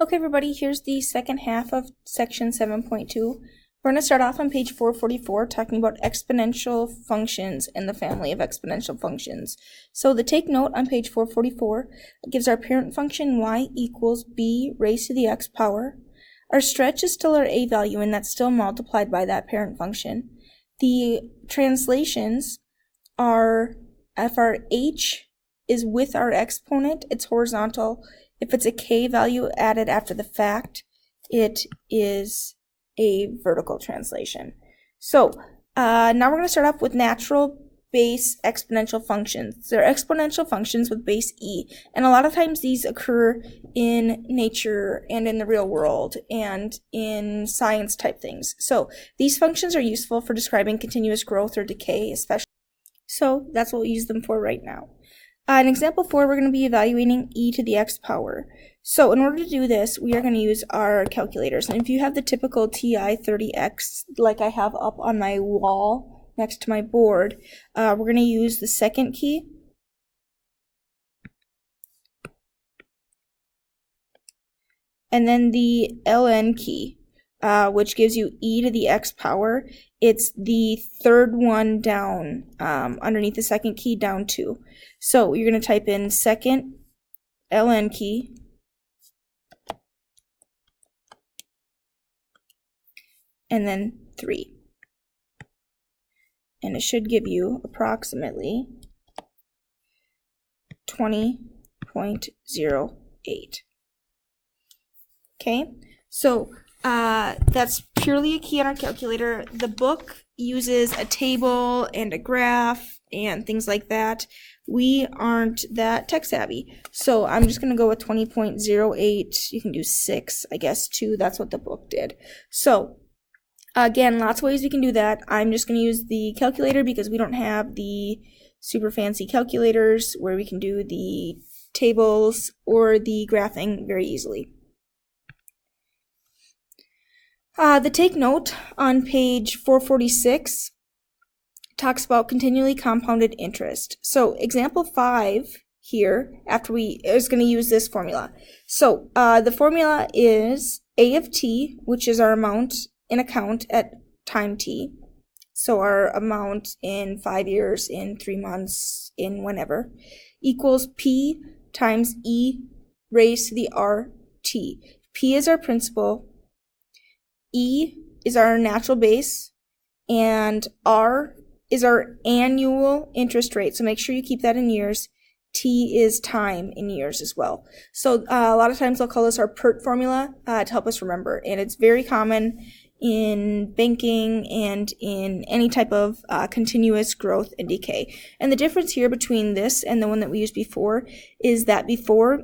Okay, everybody, here's the second half of section 7.2. We're going to start off on page 444 talking about exponential functions and the family of exponential functions. So the take note on page 444 gives our parent function y equals b raised to the x power. Our stretch is still our a value, and that's still multiplied by that parent function. The translations are if our h is with our exponent, it's horizontal. If it's a k value added after the fact, it is a vertical translation. So now we're going to start off with natural base exponential functions. They're exponential functions with base e, and a lot of times these occur in nature and in the real world and in science type things. So these functions are useful for describing continuous growth or decay, especially. So that's what we'll use them for right now. In example 4, we're going to be evaluating e to the x power. So in order to do this, we are going to use our calculators. And if you have the typical TI-30X, like I have up on my wall next to my board, we're going to use the second key. And then the ln key, which gives you e to the x power. It's the third one down, underneath the second key, down 2. So you're going to type in second ln key, and then 3. And it should give you approximately 20.08. Okay, so that's purely a key on our calculator. The book uses a table and a graph and things like that. We aren't that tech savvy, so I'm just going to go with 20.08. You can do 6, I guess, too. That's what the book did. So again, lots of ways we can do that. I'm just going to use the calculator because we don't have the super fancy calculators where we can do the tables or the graphing very easily. The take note on page 446 talks about continually compounded interest. So example 5 here, is going to use this formula. So the formula is a of t, which is our amount in account at time t. So our amount in 5 years, in 3 months, in whenever, equals p times e raised to the rt. P is our principal, E is our natural base, and R is our annual interest rate. So make sure you keep that in years. T is time in years as well. So a lot of times they'll call this our PERT formula to help us remember. And it's very common in banking and in any type of continuous growth and decay. And the difference here between this and the one that we used before is that before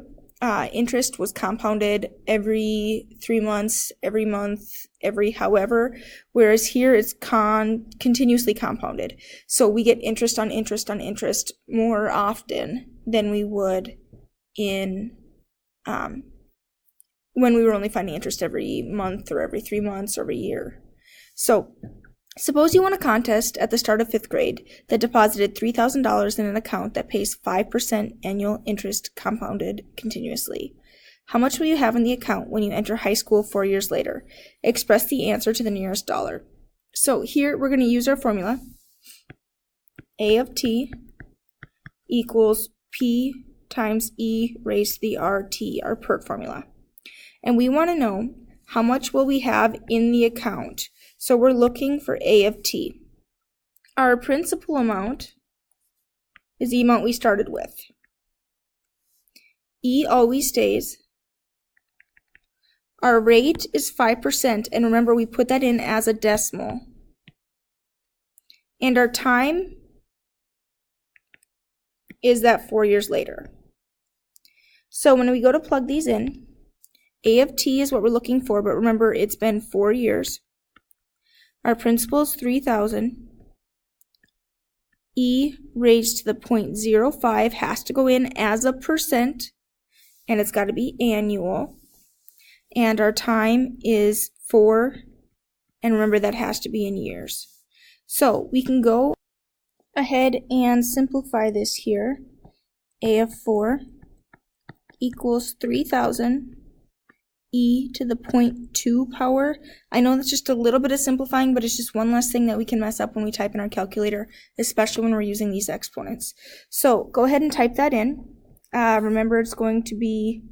interest was compounded every 3 months, every month, every however, whereas here it's continuously compounded. So we get interest on interest on interest more often than we would in when we were only finding interest every month or every 3 months or every year. So suppose you won a contest at the start of 5th grade that deposited $3,000 in an account that pays 5% annual interest compounded continuously. How much will you have in the account when you enter high school 4 years later? Express the answer to the nearest dollar. So here we're going to use our formula. A of t equals p times e raised to the rt, our PERT formula. And we want to know how much will we have in the account. So we're looking for A of t. Our principal amount is the amount we started with. E always stays. Our rate is 5%, and remember we put that in as a decimal. And our time is that 4 years later. So when we go to plug these in, A of t is what we're looking for, but remember it's been 4 years. Our principal is 3,000. E raised to the 0.05 has to go in as a percent, and it's got to be annual. And our time is 4, and remember that has to be in years. So we can go ahead and simplify this here. A of 4 equals 3,000 e to the 0.2 power. I know that's just a little bit of simplifying, but it's just one less thing that we can mess up when we type in our calculator, especially when we're using these exponents. So go ahead and type that in. Remember, it's going to be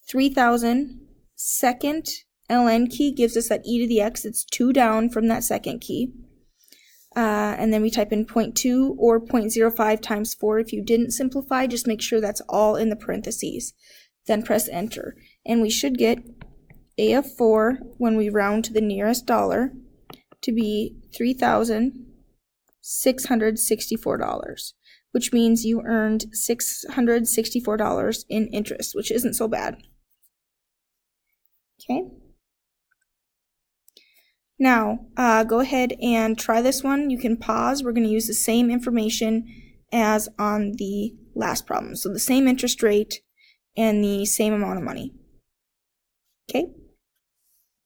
3,000. Second ln key gives us that e to the x. It's 2 down from that second key. And then we type in 0.2 or 0.05 times 4. If you didn't simplify, just make sure that's all in the parentheses. Then press enter. And we should get a of 4 when we round to the nearest dollar to be $3,664, which means you earned $664 in interest, which isn't so bad. Okay. Now, go ahead and try this one. You can pause. We're going to use the same information as on the last problem. So the same interest rate and the same amount of money. Okay?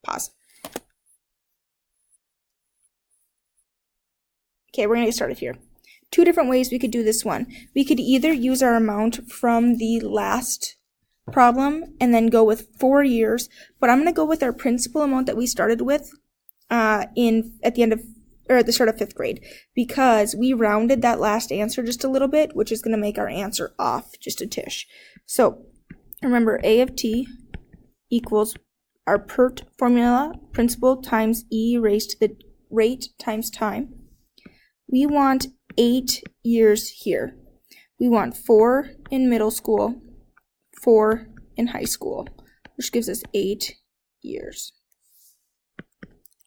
Pause. Okay, we're going to get started here. Two different ways we could do this one. We could either use our amount from the last problem and then go with 4 years, but I'm going to go with our principal amount that we started with at the start of 5th grade, because we rounded that last answer just a little bit, which is going to make our answer off just a tish. So remember, a of t equals our PERT formula, principal times e raised to the rate times time. We want 8 years here. We want 4 in middle school, 4 in high school, which gives us 8 years.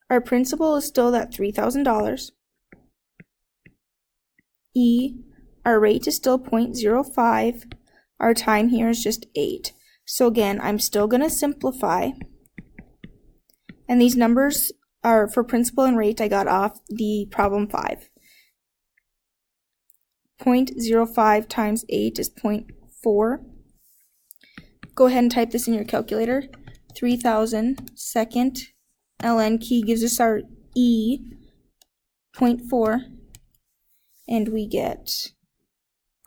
Our principal is still that $3,000. E, our rate is still 0.05. Our time here is just 8. So again, I'm still going to simplify. And these numbers are for principal and rate I got off the problem 5. 0.05 times 8 is 0.4. Go ahead and type this in your calculator. 3,000 second ln key gives us our e, 0.4, and we get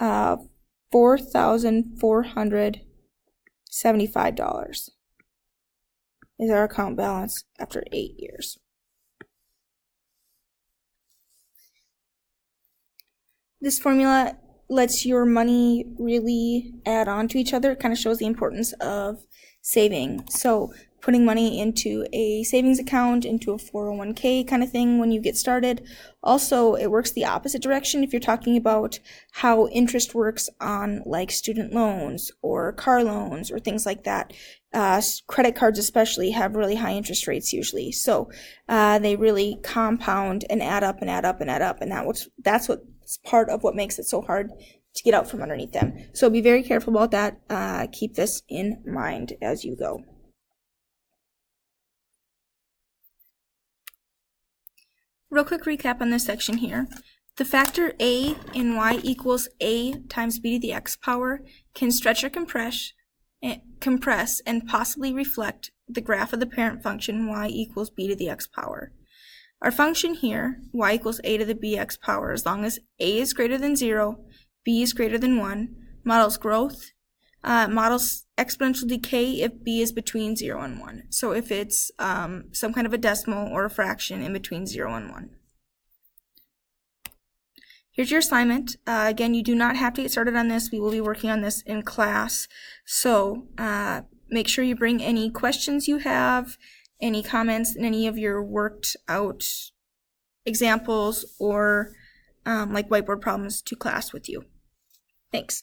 $4,475 is our account balance after 8 years. This formula lets your money really add on to each other. It kind of shows the importance of saving. So putting money into a savings account, into a 401k kind of thing when you get started. Also, it works the opposite direction if you're talking about how interest works on like student loans or car loans or things like that. Credit cards especially have really high interest rates usually. So they really compound and add up and add up and add up, and that's what's part of what makes it so hard to get out from underneath them. So be very careful about that. Keep this in mind as you go. Real quick recap on this section here. The factor a in y equals a times b to the x power can stretch or compress and possibly reflect the graph of the parent function y equals b to the x power. Our function here, y equals a to the bx power, as long as a is greater than 0, b is greater than 1, models growth, models exponential decay if b is between 0 and 1. So if it's some kind of a decimal or a fraction in between 0 and 1. Here's your assignment. Again, you do not have to get started on this. We will be working on this in class. So make sure you bring any questions you have, any comments, and any of your worked out examples or like whiteboard problems to class with you. Thanks.